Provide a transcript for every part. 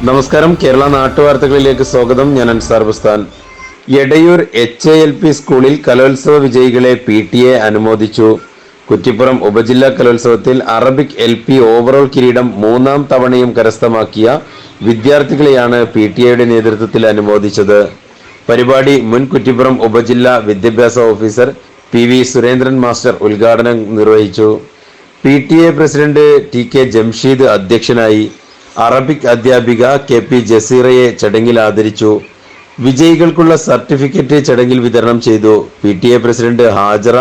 നമസ്കാരം. കേരള നാട്ടുവാർത്തകളിലേക്ക് സ്വാഗതം. ഞാൻ അൻസാർ ബുസ്താൻ. എടയൂർ HALP സ്കൂളിൽ കലോത്സവ വിജയികളെ PTA അനുമോദിച്ചു. കുറ്റിപ്പുറം ഉപജില്ലാ കലോത്സവത്തിൽ അറബിക് LP ഓവറോൾ കിരീടം 3ാം തവണയും കരസ്ഥമാക്കിയ വിദ്യാർത്ഥികളെയാണ് PTAയുടെ നേതൃത്വത്തിൽ അനുമോദിച്ചത്. പരിപാടി മുൻ കുറ്റിപ്പുറം ഉപജില്ലാ വിദ്യാഭ്യാസ ഓഫീസർ PV സുരേന്ദ്രൻ മാസ്റ്റർ ഉദ്ഘാടനം നിർവഹിച്ചു. PTA പ്രസിഡന്റ് TK ജംഷീദ് അധ്യക്ഷനായി. അറബിക് അധ്യാപിക KP ജസീറയെ ചടങ്ങിൽ ആദരിച്ചു. വിജയികൾക്കുള്ള സർട്ടിഫിക്കറ്റ് ചടങ്ങിൽ വിതരണം ചെയ്തു. PTA president Hajara,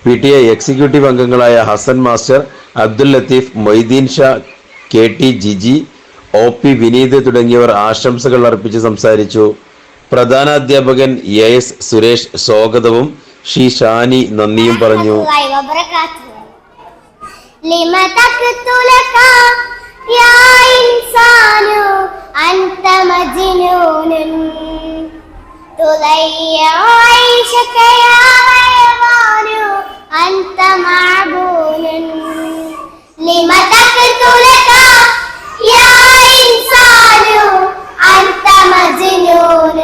PTA executive അംഗങ്ങളായ Hasan master, Abdul Latheef, Moideen Shah, KT Jiji, OP Vineeth തുടങ്ങിയവർ ആശംസകൾ അർപ്പിച്ച് സംസാരിച്ചു. പ്രധാന അധ്യാപകൻ AS സുരേഷ് സ്വാഗതവും ഷാനി നന്ദിയും പറഞ്ഞു. يا إنسان أنت مجنون تضيع عيشك يا حيوان أنت معبون لم تقتلك يا إنسان أنت مجنون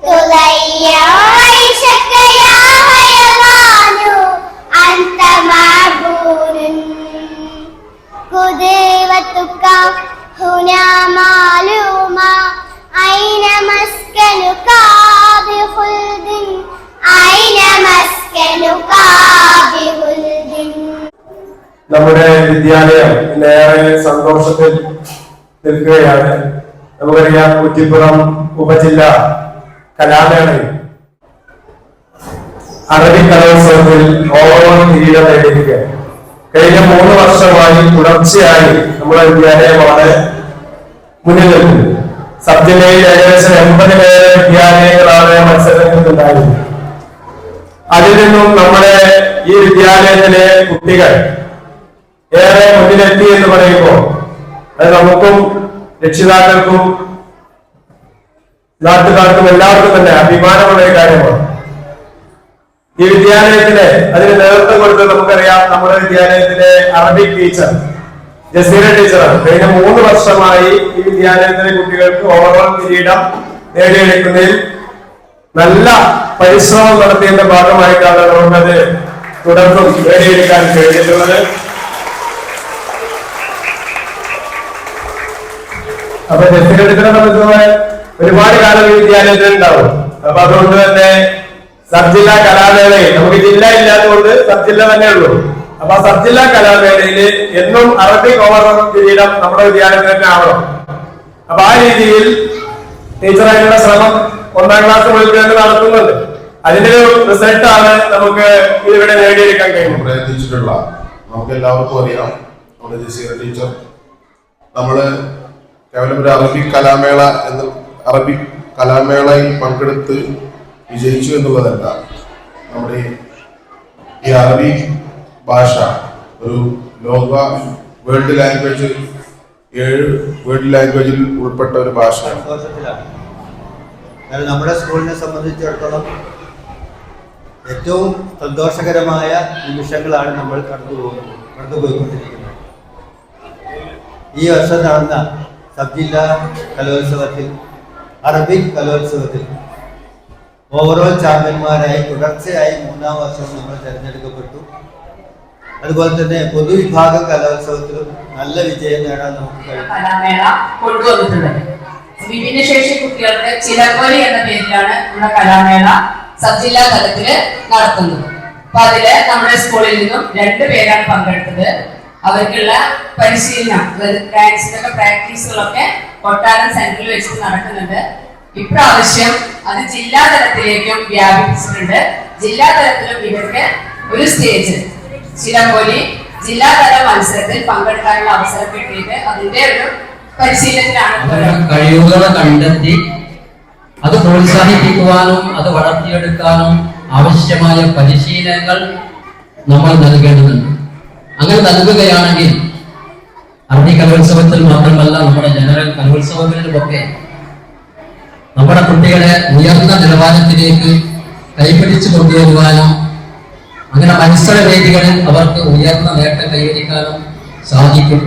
تضيع عيشك يا حيوان أنت معبون قدوتك هنا معلومة أين مسكنك بخلد أين مسكنك بخلد. നമ്മുടെ വിദ്യാലയം ഏറെ സന്തോഷത്തിൽ നിൽക്കുകയാണ്. നമുക്കറിയാം, കുറ്റിപ്പുറം ഉപജില്ലാ കലാമേളയിൽ അറബിക് കലോത്സവത്തിൽ ഓവറോൾ കിരീടം നേടിയിരിക്കുകയാണ്. കഴിഞ്ഞ 3 വർഷമായി തുടർച്ചയായി നമ്മുടെ വിദ്യാലയമാണ് മുന്നിൽ നിൽക്കുന്നത്. സബ് ജില്ലയിൽ ഏകദേശം 80-ലേറെ വിദ്യാലയങ്ങളാണ് മത്സരത്തിനുണ്ടായിരുന്നത്. അതിൽ നിന്നും നമ്മുടെ ഈ വിദ്യാലയത്തിലെ കുട്ടികൾ ഏറെ മുന്നിലെത്തി എന്ന് പറയുമ്പോൾ അത് നമുക്കും രക്ഷിതാക്കൾക്കും നാട്ടുകാർക്കും എല്ലാവർക്കും തന്നെ അഭിമാനമുള്ള ഒരു കാര്യമാണ്. ഈ വിദ്യാലയത്തിലെ അതിന് നേതൃത്വം കൊടുത്തത് നമുക്കറിയാം, നമ്മുടെ വിദ്യാലയത്തിലെ അറബിക് ടീച്ചർ ജസീറ ടീച്ചറാണ്. കഴിഞ്ഞ 3 വർഷമായി ഈ വിദ്യാലയത്തിലെ കുട്ടികൾക്ക് ഓവറോൾ കിരീടം നേടിയെടുക്കുന്നതിൽ നല്ല പരിശ്രമം നടത്തിയതിന്റെ ഭാഗമായിട്ടാണ് നമുക്കത് തുടർന്നും നേടിയെടുക്കാൻ കഴിഞ്ഞിട്ടുള്ളത്. അപ്പൊ ജസീറ ടീച്ചറെ സംബന്ധിച്ച് ഒരുപാട് കാലം ഈ വിദ്യാലയത്തിൽ ഉണ്ടാവും. അപ്പൊ അതുകൊണ്ട് തന്നെ സബ് ജില്ലാ കലാമേളയിൽ നമുക്ക് ജില്ല ഇല്ലാത്തതുകൊണ്ട് സബ് ജില്ല തന്നെ ഉള്ളൂ. അപ്പൊ ആ സബ് ജില്ലാ കലാമേളയിൽ എന്നും അറബിക് ഓവറോൾ കിരീടം നമ്മുടെ വിദ്യാലയത്തിൽ തന്നെ ആവണം. അപ്പൊ ആ രീതിയിൽ ടീച്ചറായിട്ടുള്ള ശ്രമം 1ാം ക്ലാസ് മുതൽ തന്നെ നടത്തുന്നുണ്ട്. അതിന്റെ ഒരു റിസൾട്ടാണ് നമുക്ക് ഇവിടെ നേടിയെടുക്കാൻ കഴിയും. പ്രയത്നിച്ചിട്ടുള്ള നമുക്ക് എല്ലാവർക്കും അറിയാം, നമ്മുടെ ജസീറ ടീച്ചർ നമ്മള് കേവലം ഒരു അറബിക് കലാമേളയിൽ പങ്കെടുത്ത് വിജയിച്ചു എന്നുള്ളതല്ല. നമ്മുടെ ഈ അറബി ഭാഷ ഒരു വേൾഡ് ലാംഗ്വേജ് 7 വേൾഡ് ലാംഗ്വേജിൽ ഉൾപ്പെട്ട ഒരു ഭാഷയാണ്. നമ്മുടെ സ്കൂളിനെ സംബന്ധിച്ചിടത്തോളം ഏറ്റവും സന്തോഷകരമായ നിമിഷങ്ങളാണ് നമ്മൾ കടന്നുപോയിക്കൊണ്ടിരിക്കുന്നത്. ഈ വർഷം നടന്ന സബ് ജില്ലാ കലോത്സവത്തിൽ അറബിക് കലോത്സവത്തിൽ ഓവറോൾ ചാമ്പ്യന്മാരായി തുടർച്ചയായി 3ാം വർഷം നമ്മൾ തിരഞ്ഞെടുക്കപ്പെട്ടു. അതുപോലെ തന്നെ പൊതുവിഭാഗം കലോത്സവത്തിലും നല്ല വിജയം നേടാൻ നമുക്ക് കഴിഞ്ഞു. കലാമേള കൊണ്ടുവന്നിട്ടുണ്ട്. വിഭിന്നശേഷി കുട്ടികൾക്ക് ചിലപ്പോലി എന്ന പേരിലാണ് നമ്മുടെ കലാമേള സബ് ജില്ലാ തലത്തില് നടത്തുന്നത്. അപ്പൊ അതില് നമ്മുടെ സ്കൂളിൽ നിന്നും 2 പേരാണ് പങ്കെടുത്തത്. അവർക്കുള്ള പരിശീലനം, ഡാൻസിന്റെ പ്രാക്ടീസുകളൊക്കെ കൊട്ടാരം സെന്ററിൽ വെച്ച് നടക്കുന്നുണ്ട്. ഇപ്രാവശ്യം അത് ജില്ലാ തലത്തിലേക്കും വ്യാപിപ്പിച്ചിട്ടുണ്ട്. ജില്ലാ തലത്തിലും ഇവർക്ക് ഒരു സ്റ്റേജ് ചിലപ്പോലി ജില്ലാതല മത്സരത്തിൽ പങ്കെടുക്കാനുള്ള അവസരം കിട്ടിയിട്ട് അതിന്റെ ഒരു പരിശീലനത്തിലാണ്. കഴിവുകൾ കണ്ടെത്തി അത് പ്രോത്സാഹിപ്പിക്കുവാനും അത് വളർത്തിയെടുക്കാനും ആവശ്യമായ പരിശീലനങ്ങൾ നമ്മൾ നൽകേണ്ടതുണ്ട്. അങ്ങനെ നൽകുകയാണെങ്കിൽ അറബി കലോത്സവത്തിൽ മാത്രമല്ല, നമ്മുടെ ജനറൽ കലോത്സവങ്ങളിലുമൊക്കെ നമ്മുടെ കുട്ടികളെ ഉയർന്ന നിലവാരത്തിലേക്ക് കൈപിടിച്ചു കൊണ്ടുവരുവാനും അങ്ങനെ മത്സര വേദികളിൽ അവർക്ക് ഉയർന്ന നേട്ടം കൈവരിക്കാനും സാധിക്കും.